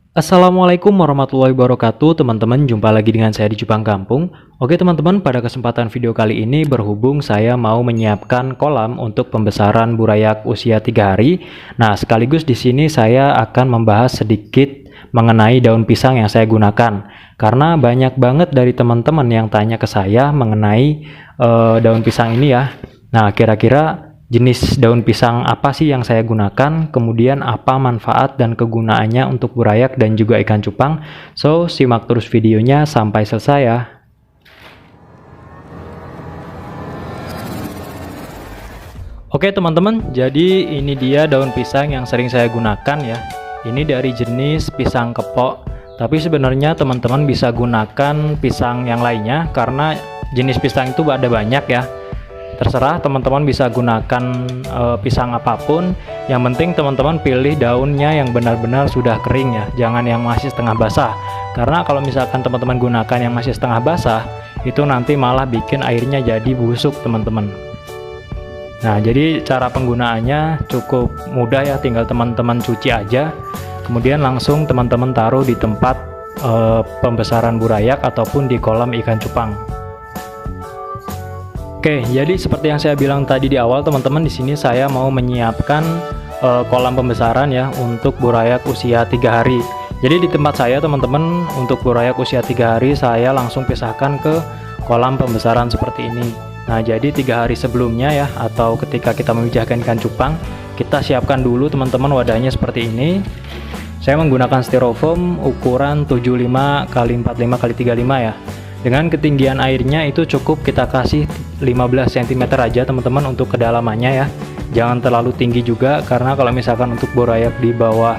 Assalamualaikum warahmatullahi wabarakatuh teman-teman, jumpa lagi dengan saya di Jepang Kampung. Oke teman-teman, pada kesempatan video kali ini berhubung saya mau menyiapkan kolam untuk pembesaran burayak usia 3 hari. Nah, sekaligus di sini saya akan membahas sedikit mengenai daun pisang yang saya gunakan. Karena banyak banget dari teman-teman yang tanya ke saya mengenai daun pisang ini ya. Nah, kira-kira jenis daun pisang apa sih yang saya gunakan, kemudian apa manfaat dan kegunaannya untuk burayak dan juga ikan cupang. So, simak terus videonya sampai selesai ya. Oke teman-teman, jadi ini dia daun pisang yang sering saya gunakan ya. Ini dari jenis pisang kepok, tapi sebenarnya teman-teman bisa gunakan pisang yang lainnya karena jenis pisang itu ada banyak ya. Terserah teman-teman bisa gunakan pisang apapun, yang penting teman-teman pilih daunnya yang benar-benar sudah kering ya, jangan yang masih setengah basah. Karena kalau misalkan teman-teman gunakan yang masih setengah basah, itu nanti malah bikin airnya jadi busuk teman-teman. Nah, jadi cara penggunaannya cukup mudah ya, tinggal teman-teman cuci aja, kemudian langsung teman-teman taruh di tempat pembesaran burayak ataupun di kolam ikan cupang. Oke, jadi seperti yang saya bilang tadi di awal teman-teman, di sini saya mau menyiapkan kolam pembesaran ya untuk burayak usia 3 hari. Jadi di tempat saya teman-teman, untuk burayak usia 3 hari saya langsung pisahkan ke kolam pembesaran seperti ini. Nah, jadi 3 hari sebelumnya ya, atau ketika kita memijahkan ikan cupang, kita siapkan dulu teman-teman wadahnya seperti ini. Saya menggunakan styrofoam ukuran 75 x 45 x 35 ya. Dengan ketinggian airnya itu cukup kita kasih 15 cm aja teman-teman untuk kedalamannya ya. Jangan terlalu tinggi juga, karena kalau misalkan untuk burayak di bawah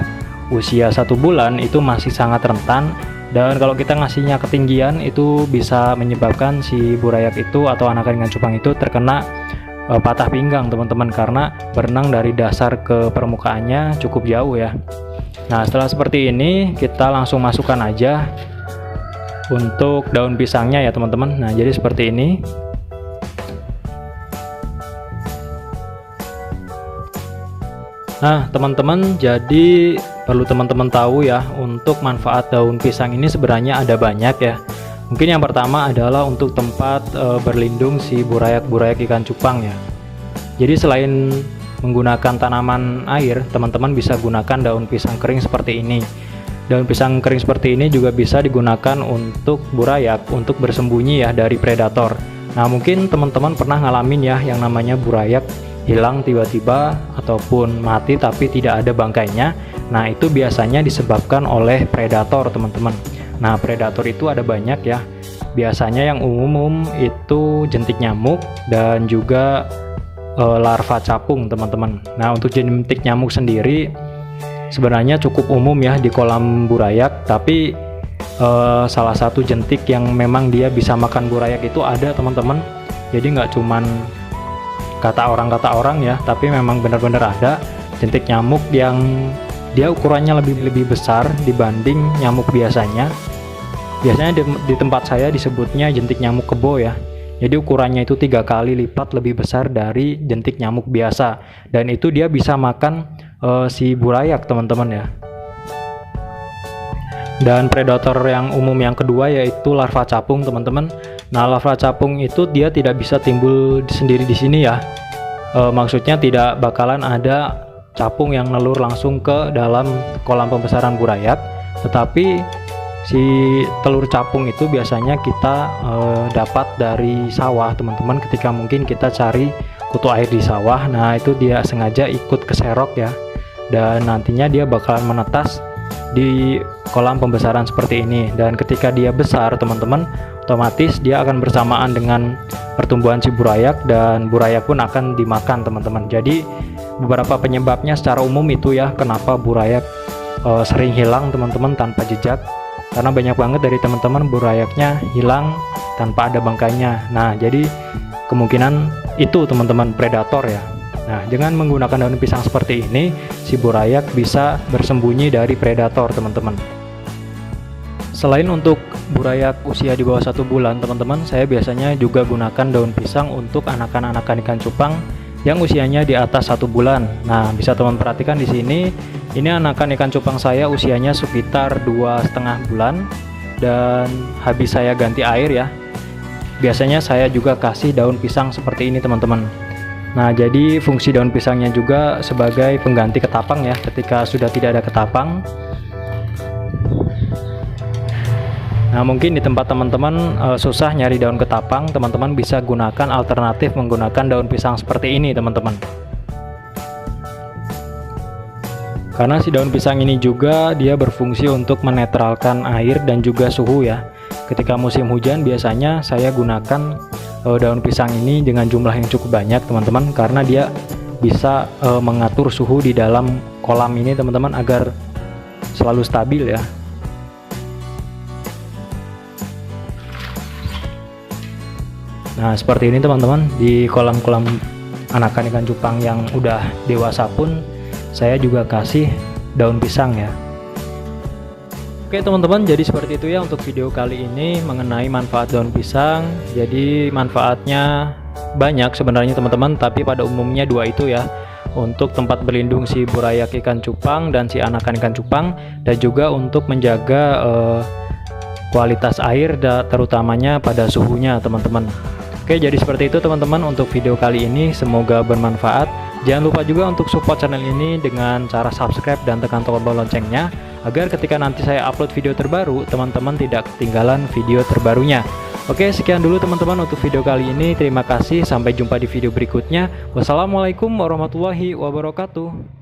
usia 1 bulan itu masih sangat rentan. Dan kalau kita ngasihnya ketinggian itu bisa menyebabkan si burayak itu atau anakan ikan cupang itu terkena patah pinggang teman-teman, karena berenang dari dasar ke permukaannya cukup jauh ya. Nah, setelah seperti ini kita langsung masukkan aja untuk daun pisangnya ya teman-teman. Nah, jadi seperti ini. Nah teman-teman, jadi perlu teman-teman tahu ya, untuk manfaat daun pisang ini sebenarnya ada banyak ya. Mungkin yang pertama adalah untuk tempat berlindung si burayak-burayak ikan cupang ya. Jadi selain menggunakan tanaman air, teman-teman bisa gunakan daun pisang kering seperti ini. Daun pisang kering seperti ini juga bisa digunakan untuk burayak, untuk bersembunyi ya dari predator. Nah, mungkin teman-teman pernah ngalamin ya yang namanya burayak hilang tiba-tiba ataupun mati tapi tidak ada bangkainya. Nah, itu biasanya disebabkan oleh predator teman-teman. Nah, predator itu ada banyak ya. Biasanya yang umum itu jentik nyamuk dan juga larva capung teman-teman. Nah, untuk jentik nyamuk sendiri sebenarnya cukup umum ya di kolam burayak, tapi salah satu jentik yang memang dia bisa makan burayak itu ada teman-teman. Jadi nggak cuman kata orang ya, tapi memang benar-benar ada jentik nyamuk yang dia ukurannya lebih besar dibanding nyamuk biasanya. Biasanya di tempat saya disebutnya jentik nyamuk kebo ya. Jadi ukurannya itu 3 kali lipat lebih besar dari jentik nyamuk biasa, dan itu dia bisa makan si burayak teman-teman ya. Dan predator yang umum yang kedua yaitu larva capung teman-teman. Nah, larva capung itu dia tidak bisa timbul sendiri di sini ya. Maksudnya tidak bakalan ada capung yang nelur langsung ke dalam kolam pembesaran burayak, tetapi si telur capung itu biasanya kita dapat dari sawah teman-teman, ketika mungkin kita cari kutu air di sawah. Nah, itu dia sengaja ikut keserok ya, dan nantinya dia bakalan menetas di kolam pembesaran seperti ini. Dan ketika dia besar teman-teman, otomatis dia akan bersamaan dengan pertumbuhan si burayak, dan burayak pun akan dimakan teman-teman. Jadi beberapa penyebabnya secara umum itu ya, kenapa burayak sering hilang teman-teman tanpa jejak, karena banyak banget dari teman-teman burayaknya hilang tanpa ada bangkainya. Nah, jadi kemungkinan itu teman-teman predator ya. Nah, dengan menggunakan daun pisang seperti ini, si burayak bisa bersembunyi dari predator teman-teman. Selain untuk burayak usia di bawah 1 bulan teman-teman, saya biasanya juga gunakan daun pisang untuk anakan-anakan ikan cupang yang usianya di atas 1 bulan. Nah, bisa teman perhatikan di sini, ini anakan ikan cupang saya usianya sekitar 2,5 bulan dan habis saya ganti air ya. Biasanya saya juga kasih daun pisang seperti ini teman-teman. Nah, jadi fungsi daun pisangnya juga sebagai pengganti ketapang ya ketika sudah tidak ada ketapang. Nah, mungkin di tempat teman-teman susah nyari daun ketapang, teman-teman bisa gunakan alternatif menggunakan daun pisang seperti ini teman-teman. Karena si daun pisang ini juga dia berfungsi untuk menetralkan air dan juga suhu ya. Ketika musim hujan biasanya saya gunakan daun pisang ini dengan jumlah yang cukup banyak teman-teman, karena dia bisa mengatur suhu di dalam kolam ini teman-teman agar selalu stabil ya. Nah, seperti ini teman-teman, di kolam-kolam anakan ikan cupang yang udah dewasa pun saya juga kasih daun pisang ya. Oke teman-teman, jadi seperti itu ya untuk video kali ini mengenai manfaat daun pisang. Jadi manfaatnya banyak sebenarnya teman-teman, tapi pada umumnya dua itu ya. Untuk tempat berlindung si burayak ikan cupang dan si anakan ikan cupang, dan juga untuk menjaga kualitas air terutamanya pada suhunya teman-teman. Oke, jadi seperti itu teman-teman untuk video kali ini, semoga bermanfaat. Jangan lupa juga untuk support channel ini dengan cara subscribe dan tekan tombol loncengnya, agar ketika nanti saya upload video terbaru, teman-teman tidak ketinggalan video terbarunya. Oke, sekian dulu teman-teman untuk video kali ini. Terima kasih, sampai jumpa di video berikutnya. Wassalamualaikum warahmatullahi wabarakatuh.